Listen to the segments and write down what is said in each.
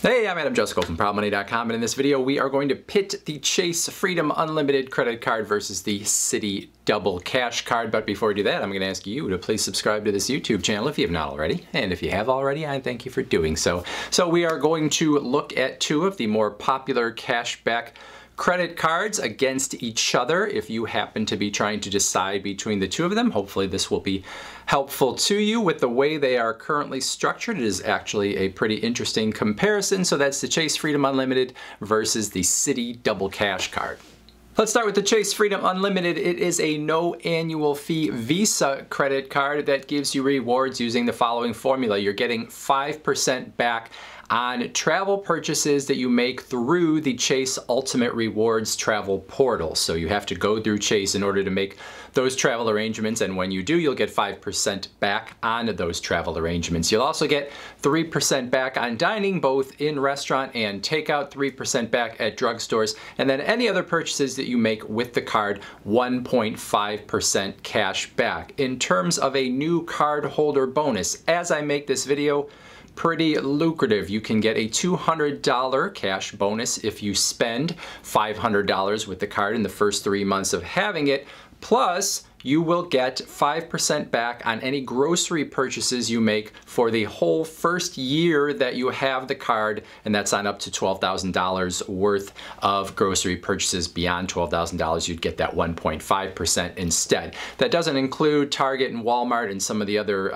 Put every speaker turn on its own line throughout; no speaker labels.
Hey, I'm Adam Jusko from ProudMoney.com, and in this video we are going to pit the Chase Freedom Unlimited credit card versus the Citi Double Cash card. But before we do that, I'm going to ask you to please subscribe to this YouTube channel if you have not already. And if you have already, I thank you for doing so. So we are going to look at two of the more popular cashback credit cards against each other. If you happen to be trying to decide between the two of them, hopefully this will be helpful to you. With the way they are currently structured, it is actually a pretty interesting comparison. So that's the Chase Freedom Unlimited versus the Citi Double Cash card. Let's start with the Chase Freedom Unlimited. It is a no annual fee Visa credit card that gives you rewards using the following formula. You're getting 5% back on travel purchases that you make through the Chase Ultimate Rewards travel portal. So you have to go through Chase in order to make those travel arrangements, and when you do, you'll get 5% back on those travel arrangements. You'll also get 3% back on dining, both in restaurant and takeout, 3% back at drugstores, and then any other purchases that you make with the card, 1.5% cash back. In terms of a new card holder bonus, as I make this video, pretty lucrative. You can get a $200 cash bonus if you spend $500 with the card in the first 3 months of having it. Plus, you will get 5% back on any grocery purchases you make for the whole first year that you have the card, and that's on up to $12,000 worth of grocery purchases. Beyond $12,000, you'd get that 1.5% instead. That doesn't include Target and Walmart and some of the other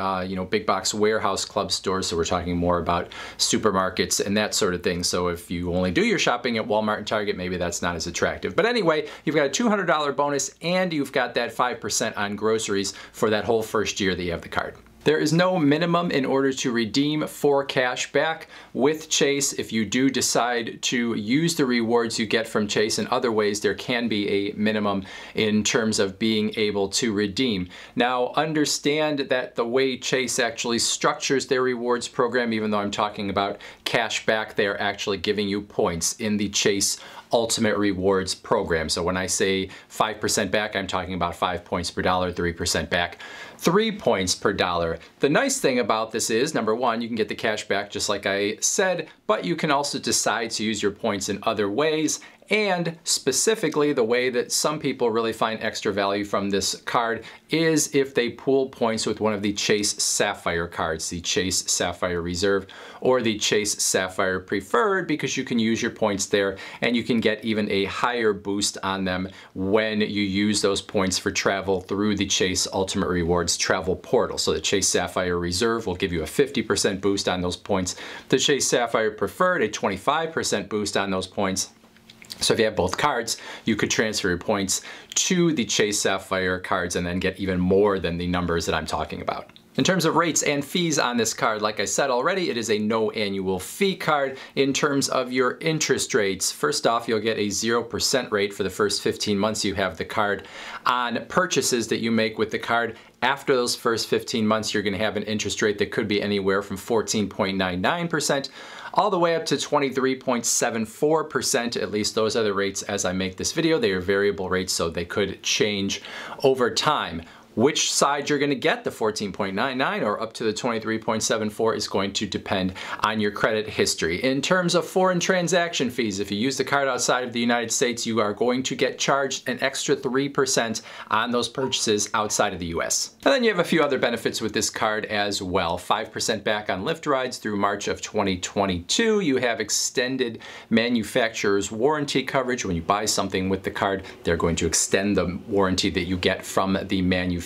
big box warehouse club stores, so we're talking more about supermarkets and that sort of thing. So if you only do your shopping at Walmart and Target, maybe that's not as attractive. But anyway, you've got a $200 bonus and you've got that 5% on groceries for that whole first year that you have the card. There is no minimum in order to redeem for cash back with Chase. If you do decide to use the rewards you get from Chase in other ways, there can be a minimum in terms of being able to redeem. Now, understand that the way Chase actually structures their rewards program, even though I'm talking about cash back, they are actually giving you points in the Chase Ultimate Rewards program. So when I say 5% back, I'm talking about 5 points per dollar, 3% back, 3 points per dollar. The nice thing about this is, number one, you can get the cash back just like I said, but you can also decide to use your points in other ways. And specifically, the way that some people really find extra value from this card is if they pool points with one of the Chase Sapphire cards, the Chase Sapphire Reserve or the Chase Sapphire Preferred, because you can use your points there and you can get even a higher boost on them when you use those points for travel through the Chase Ultimate Rewards travel portal. So the Chase Sapphire Reserve will give you a 50% boost on those points. The Chase Sapphire Preferred, a 25% boost on those points. So if you have both cards, you could transfer your points to the Chase Sapphire cards and then get even more than the numbers that I'm talking about. In terms of rates and fees on this card, like I said already, it is a no annual fee card. In terms of your interest rates, first off, you'll get a 0% rate for the first 15 months you have the card on purchases that you make with the card. After those first 15 months, you're going to have an interest rate that could be anywhere from 14.99% all the way up to 23.74%. At least those are the rates as I make this video. They are variable rates, so they could change over time. Which side you're going to get, the 14.99 or up to the 23.74, is going to depend on your credit history. In terms of foreign transaction fees, if you use the card outside of the United States, you are going to get charged an extra 3% on those purchases outside of the US. And then you have a few other benefits with this card as well. 5% back on Lyft rides through March of 2022. You have extended manufacturer's warranty coverage. When you buy something with the card, they're going to extend the warranty that you get from the manufacturer.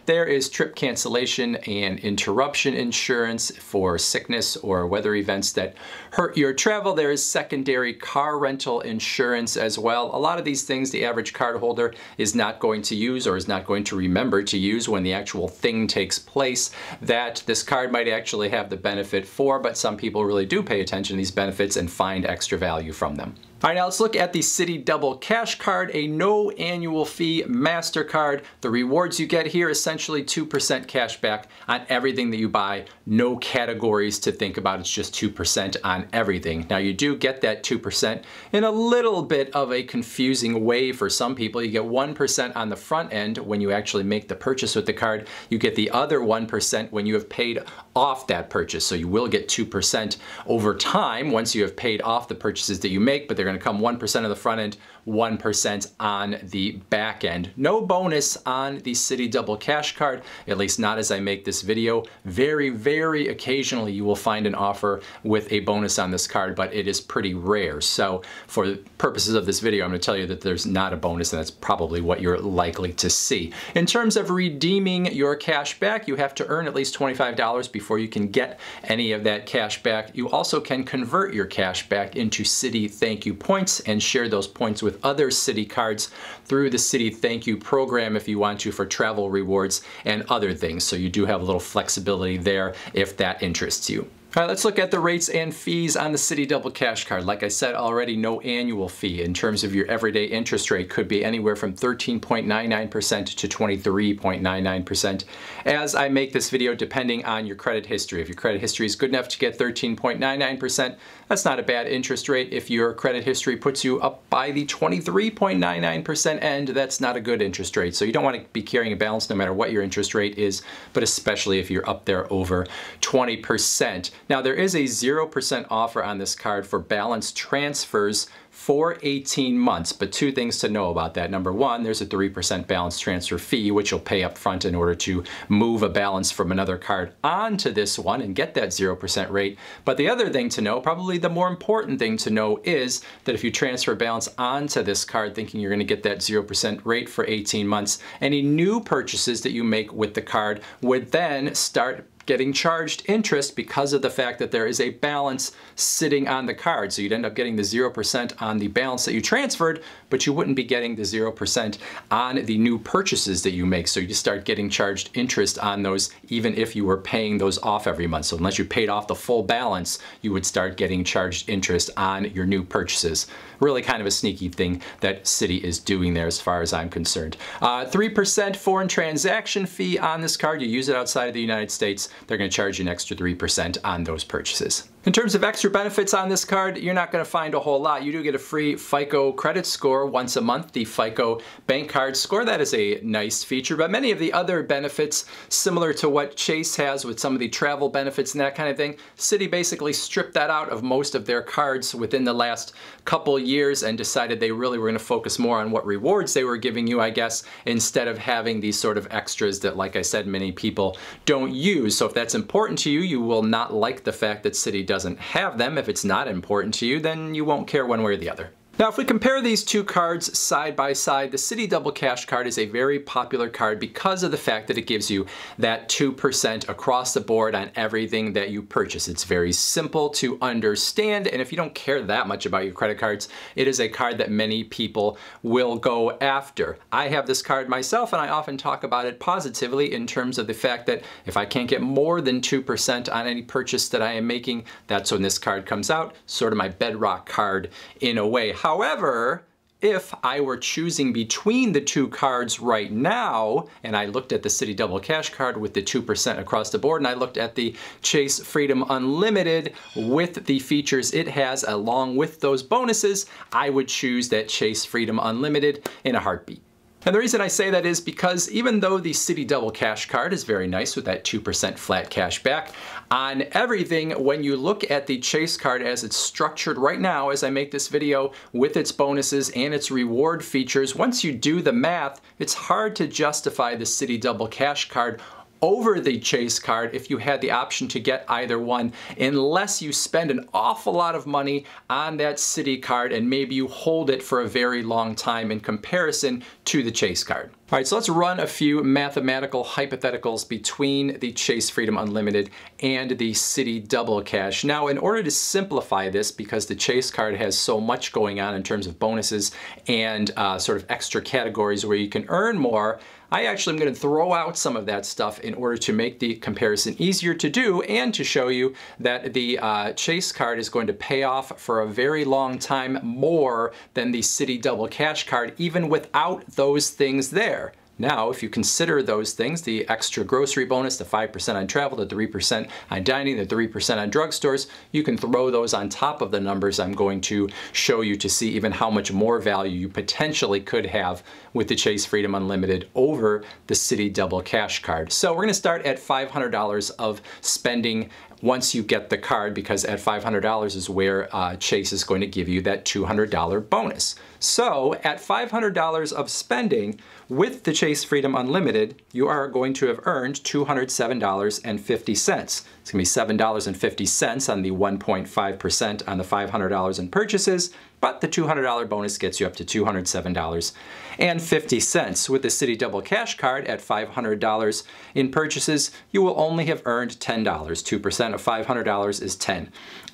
There is trip cancellation and interruption insurance for sickness or weather events that hurt your travel. There is secondary car rental insurance as well. A lot of these things the average card holder is not going to use or is not going to remember to use when the actual thing takes place that this card might actually have the benefit for, but some people really do pay attention to these benefits and find extra value from them. All right, now let's look at the Citi Double Cash card, a no annual fee MasterCard. The rewards you get here, essentially 2% cash back on everything that you buy. No categories to think about, it's just 2% on everything. Now you do get that 2% in a little bit of a confusing way for some people. You get 1% on the front end when you actually make the purchase with the card. You get the other 1% when you have paid off that purchase. So you will get 2% over time once you have paid off the purchases that you make, but they're going to come 1% on the front end, 1% on the back end. No bonus on the Citi Double Cash card, at least not as I make this video. Very, very occasionally you will find an offer with a bonus on this card, but it is pretty rare. So for the purposes of this video, I'm going to tell you that there's not a bonus, and that's probably what you're likely to see. In terms of redeeming your cash back, you have to earn at least $25 before you can get any of that cash back. You also can convert your cash back into Citi Thank You points and share those points with other Citi cards through the Citi Thank You program if you want to, for travel rewards and other things. So you do have a little flexibility there if that interests you. All right, let's look at the rates and fees on the Citi Double Cash card. Like I said already, no annual fee. In terms of your everyday interest rate, could be anywhere from 13.99% to 23.99% as I make this video, depending on your credit history. If your credit history is good enough to get 13.99%, that's not a bad interest rate. If your credit history puts you up by the 23.99% end, that's not a good interest rate. So you don't want to be carrying a balance no matter what your interest rate is, but especially if you're up there over 20%. Now there is a 0% offer on this card for balance transfers for 18 months, but two things to know about that. Number one, there's a 3% balance transfer fee, which you'll pay up front in order to move a balance from another card onto this one and get that 0% rate. But the other thing to know, probably the more important thing to know, is that if you transfer balance onto this card thinking you're going to get that 0% rate for 18 months, any new purchases that you make with the card would then start getting charged interest because of the fact that there is a balance sitting on the card. So you'd end up getting the 0% on the balance that you transferred, but you wouldn't be getting the 0% on the new purchases that you make. So you start getting charged interest on those even if you were paying those off every month. So unless you paid off the full balance, you would start getting charged interest on your new purchases. Really kind of a sneaky thing that Citi is doing there as far as I'm concerned. 3% foreign transaction fee on this card. You use it outside of the United States, they're going to charge you an extra 3% on those purchases. In terms of extra benefits on this card, you're not going to find a whole lot. You do get a free FICO credit score once a month, the FICO bank card score. That is a nice feature, but many of the other benefits, similar to what Chase has with some of the travel benefits and that kind of thing, Citi basically stripped that out of most of their cards within the last couple years and decided they really were going to focus more on what rewards they were giving you, I guess, instead of having these sort of extras that, like I said, many people don't use. So if that's important to you, you will not like the fact that Citi doesn't have them. If it's not important to you, then you won't care one way or the other. Now, if we compare these two cards side by side, the Citi Double Cash card is a very popular card because of the fact that it gives you that 2% across the board on everything that you purchase. It's very simple to understand, and if you don't care that much about your credit cards, it is a card that many people will go after. I have this card myself, and I often talk about it positively in terms of the fact that if I can't get more than 2% on any purchase that I am making, that's when this card comes out, sort of my bedrock card in a way. However, if I were choosing between the two cards right now, and I looked at the Citi Double Cash card with the 2% across the board, and I looked at the Chase Freedom Unlimited with the features it has along with those bonuses, I would choose that Chase Freedom Unlimited in a heartbeat. And the reason I say that is because even though the Citi Double Cash card is very nice with that 2% flat cash back on everything, when you look at the Chase card as it's structured right now as I make this video with its bonuses and its reward features, once you do the math, it's hard to justify the Citi Double Cash card over the Chase card if you had the option to get either one, unless you spend an awful lot of money on that Citi card and maybe you hold it for a very long time in comparison to the Chase card. All right, so let's run a few mathematical hypotheticals between the Chase Freedom Unlimited and the Citi Double Cash. Now, in order to simplify this, because the Chase card has so much going on in terms of bonuses and sort of extra categories where you can earn more, I actually am going to throw out some of that stuff in order to make the comparison easier to do and to show you that the Chase card is going to pay off for a very long time more than the Citi Double Cash card, even without those things there. Now, if you consider those things, the extra grocery bonus, the 5% on travel, the 3% on dining, the 3% on drugstores, you can throw those on top of the numbers I'm going to show you to see even how much more value you potentially could have with the Chase Freedom Unlimited over the Citi Double Cash card. So we're going to start at $500 of spending once you get the card, because at $500 is where Chase is going to give you that $200 bonus. So at $500 of spending with the Chase Freedom Unlimited, you are going to have earned $207.50. It's going to be $7.50 on the 1.5% on the $500 in purchases, but the $200 bonus gets you up to $207.50. With the Citi Double Cash card at $500 in purchases, you will only have earned $10. 2% of $500 is $10.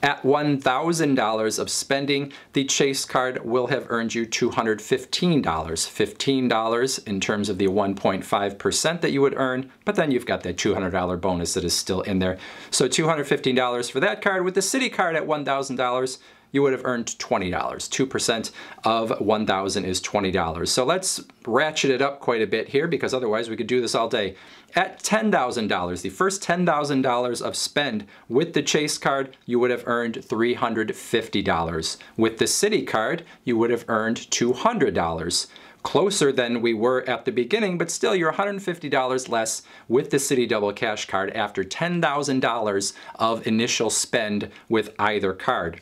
At $1,000 of spending, the Chase card will have earned you $215. $15 in terms of the 1.5% that you would earn, but then you've got that $200 bonus that is still in there. So $215 for that card. With the Citi card at $1,000, you would have earned $20. 2% of $1,000 is $20. So let's ratchet it up quite a bit here, because otherwise we could do this all day. At $10,000, the first $10,000 of spend with the Chase card, you would have earned $350. With the Citi card, you would have earned $200. Closer than we were at the beginning, but still you're $150 less with the Citi Double Cash card after $10,000 of initial spend with either card.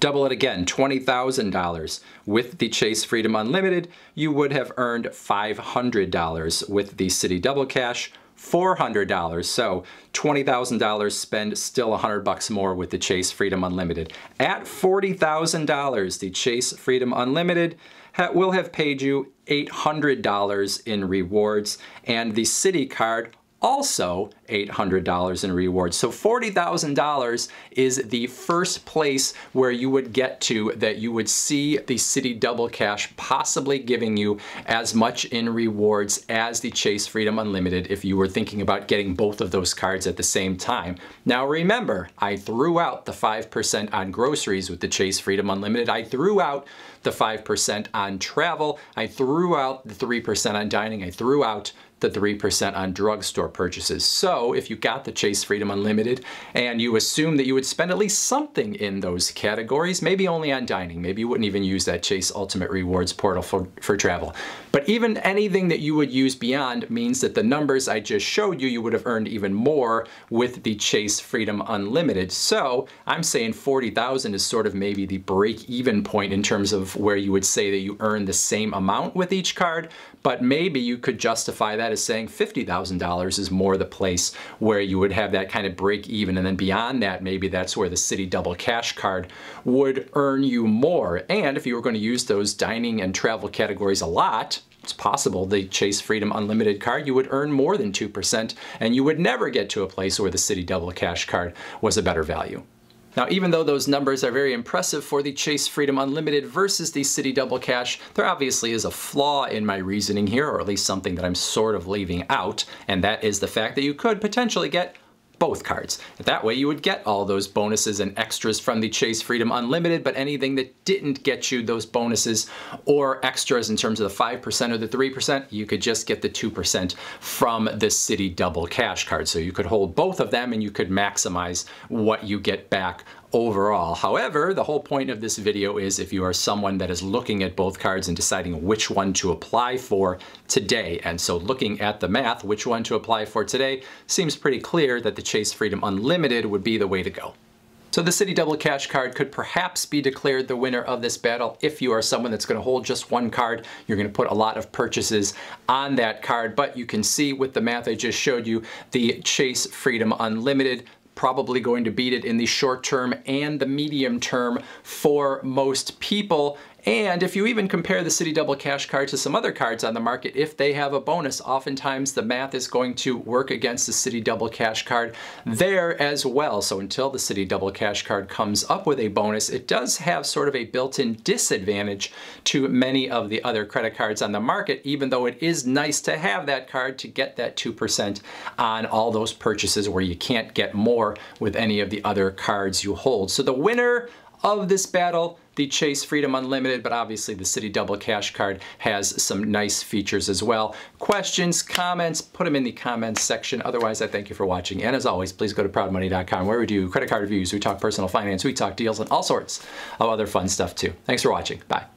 Double it again, $20,000. With the Chase Freedom Unlimited, you would have earned $500. With the Citi Double Cash, $400. So $20,000 spend, still $100 more with the Chase Freedom Unlimited. At $40,000, the Chase Freedom Unlimited will have paid you $800 in rewards, and the Citi card also $800 in rewards. So $40,000 is the first place where you would get to that you would see the Citi Double Cash possibly giving you as much in rewards as the Chase Freedom Unlimited if you were thinking about getting both of those cards at the same time. Now remember, I threw out the 5% on groceries with the Chase Freedom Unlimited. I threw out the 5% on travel. I threw out the 3% on dining. I threw out the 3% on drugstore purchases. So if you got the Chase Freedom Unlimited and you assume that you would spend at least something in those categories, maybe only on dining, maybe you wouldn't even use that Chase Ultimate Rewards portal for travel. But even anything that you would use beyond means that the numbers I just showed you, you would have earned even more with the Chase Freedom Unlimited. So I'm saying 40,000 is sort of maybe the break-even point in terms of where you would say that you earn the same amount with each card, but maybe you could justify that as saying $50,000 is more the place where you would have that kind of break even, and then beyond that, maybe that's where the Citi Double Cash card would earn you more. And if you were going to use those dining and travel categories a lot, it's possible the Chase Freedom Unlimited card, you would earn more than 2%, and you would never get to a place where the Citi Double Cash card was a better value. Now, even though those numbers are very impressive for the Chase Freedom Unlimited versus the Citi Double Cash, there obviously is a flaw in my reasoning here, or at least something that I'm sort of leaving out, and that is the fact that you could potentially get both cards. That way you would get all those bonuses and extras from the Chase Freedom Unlimited, but anything that didn't get you those bonuses or extras in terms of the 5% or the 3%, you could just get the 2% from the Citi Double Cash card. So you could hold both of them and you could maximize what you get back overall. However, the whole point of this video is if you are someone that is looking at both cards and deciding which one to apply for today. And so looking at the math, which one to apply for today seems pretty clear that the Chase Freedom Unlimited would be the way to go. So the Citi Double Cash card could perhaps be declared the winner of this battle if you are someone that's going to hold just one card. You're going to put a lot of purchases on that card, but you can see with the math I just showed you, the Chase Freedom Unlimited probably going to beat it in the short term and the medium term for most people. And if you even compare the Citi Double Cash card to some other cards on the market, if they have a bonus, oftentimes the math is going to work against the Citi Double Cash card there as well. So until the Citi Double Cash card comes up with a bonus, it does have sort of a built-in disadvantage to many of the other credit cards on the market, even though it is nice to have that card to get that 2% on all those purchases where you can't get more with any of the other cards you hold. So the winner of this battle, the Chase Freedom Unlimited, but obviously the Citi Double Cash card has some nice features as well. Questions, comments, put them in the comments section. Otherwise, I thank you for watching. And as always, please go to proudmoney.com where we do credit card reviews, we talk personal finance, we talk deals, and all sorts of other fun stuff too. Thanks for watching. Bye.